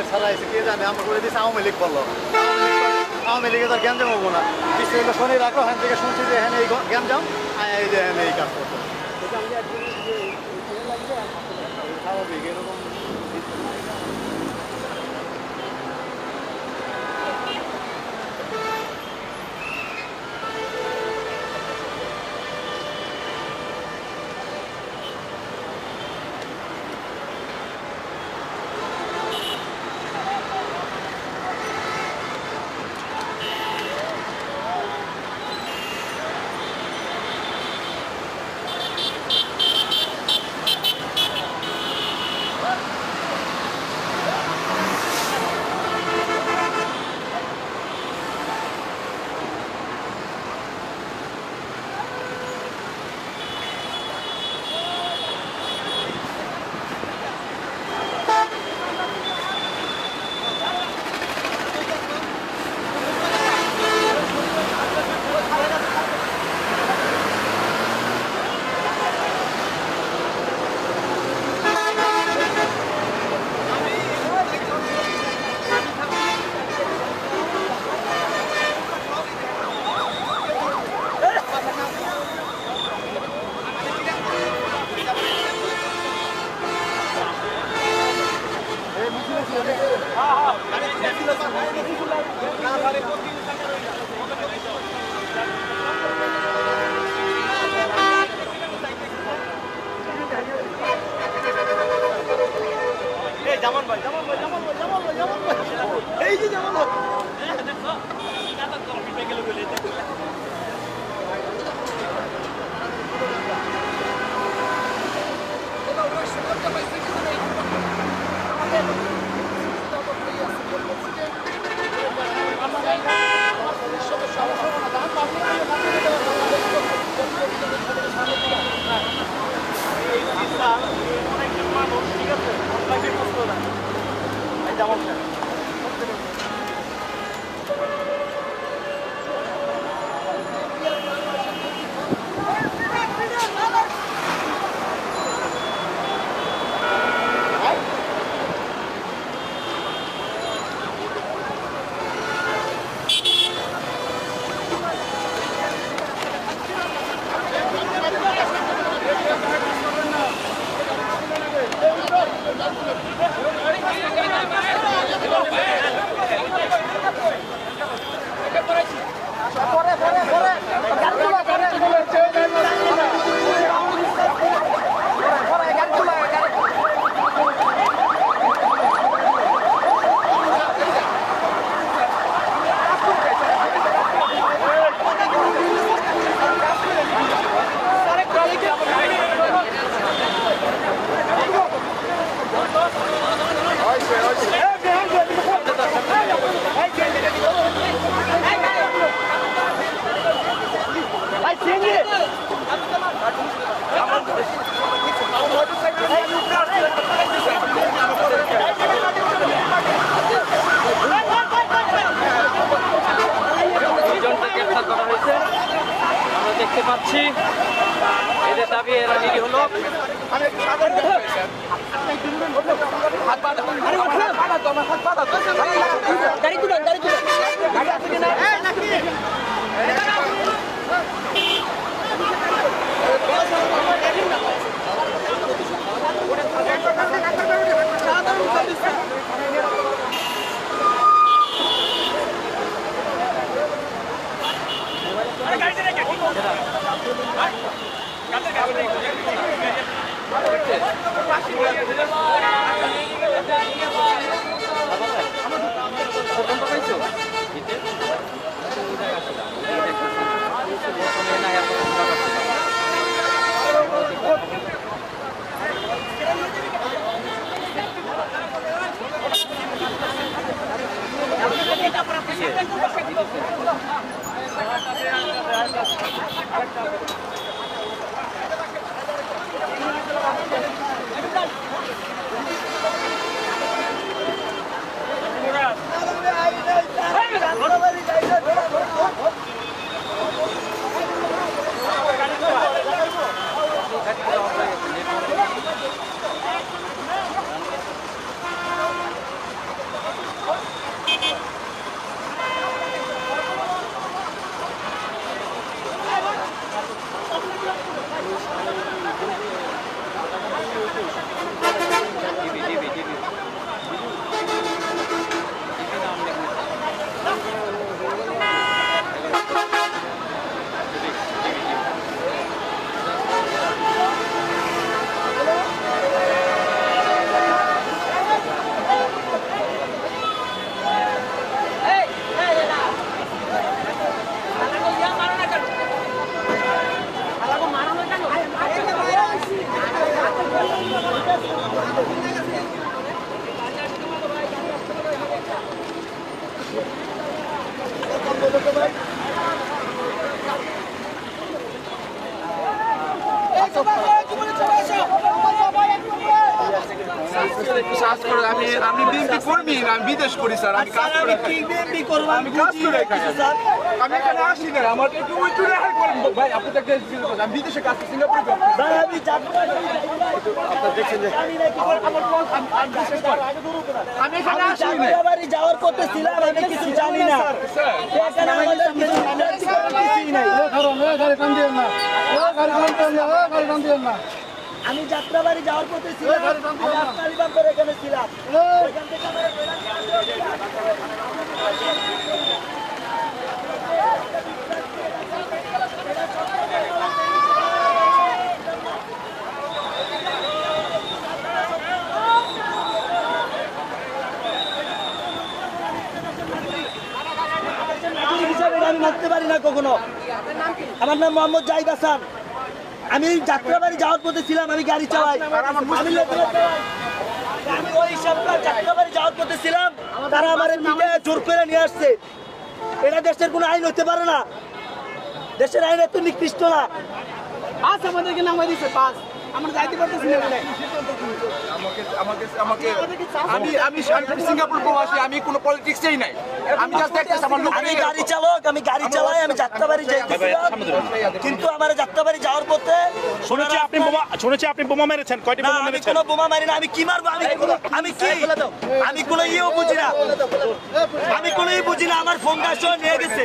ছাড়া এসে কে জানে আমরা করে দিয়েছি আওয়ামী লীগ বললো আওয়ামী লীগে তার জ্ঞানজাম হবো না কিছু হলো শনি রাখো হ্যান থেকে শুনছি যে হ্যাঁ এই জ্ঞানজাম এই যে হ্যাঁ এই কাজ করতো স্বাভাবিক এরকম জামান ভাই এই যে জামান ভাই মানুষ ঠিক আছে যেমন দেখতে পাচ্ছি এদের দাবি এরা রেডি হলো আমি বিএনপি কর্মী না, আমি বিদেশ করি স্যার। আমি কাজ করে আমি কাজ করে আমি এখানে আসি না। আমার একটু ওই টুরে হাই করেন ভাই। আপনি তো একটা আমি বিদেশে কাজ করি, সিঙ্গাপুরে কাজ করি। আপনারা দেখছেন যে আমি এখানে আসি না যাত্রাবাড়ি যাওয়ার পথে ছিলাম, আমি কিছু জানি না। এখানে আমাদের কিছু কিছুই নাই। আমি যাত্রাবাড়ি যাওয়ার পথে ছিলাম, আমি আফতারি বাম্পার এখানে ছিলাম। ওইখান থেকে আমার নাগরিক হিসাবে আমি মানতে পারি না কখনো। আমার নাম মোহাম্মদ জাহিদ হাসান। আমি যাত্রাবাড়ি যাওয়ার পথে ছিলাম, আমি গাড়ি চালাই। আমি ওই হিসাবে যাত্রাবাড়ি যাওয়ার পথে ছিলাম, তারা আমার দিকে জোর করে নিয়ে আসছে। এটা দেশের কোনো আইন হতে পারে না, দেশের আইন এত নিকৃষ্ট না। পাঁচ আমাদেরকে নামাই দিচ্ছে, পাঁচ আমরা যাইতে পারতেছি না। আমি সিঙ্গাপুর প্রবাসী, আমি কোনো পলিটিক্সেই নাই। আমি জাস্ট দেখতেছি আমার লোক। আমি গাড়ি চালক, আমি গাড়ি চালাই, আমি যাত্রাবাড়ি যাইতেছিলাম, কিন্তু আমার যাত্রাবাড়ি যাওয়ার পথে শুনেছি আপনি বোমা মেরেছেন। কয়টি না, বোমা আমি মেরেছেন? কোনো বোমা মারি না। আমি কি মারবো? আমি কি আমি কোনো ইয়েও বুঝি না, আমি কোনো বুঝি না। আমার ফোনটা নিয়ে গেছে।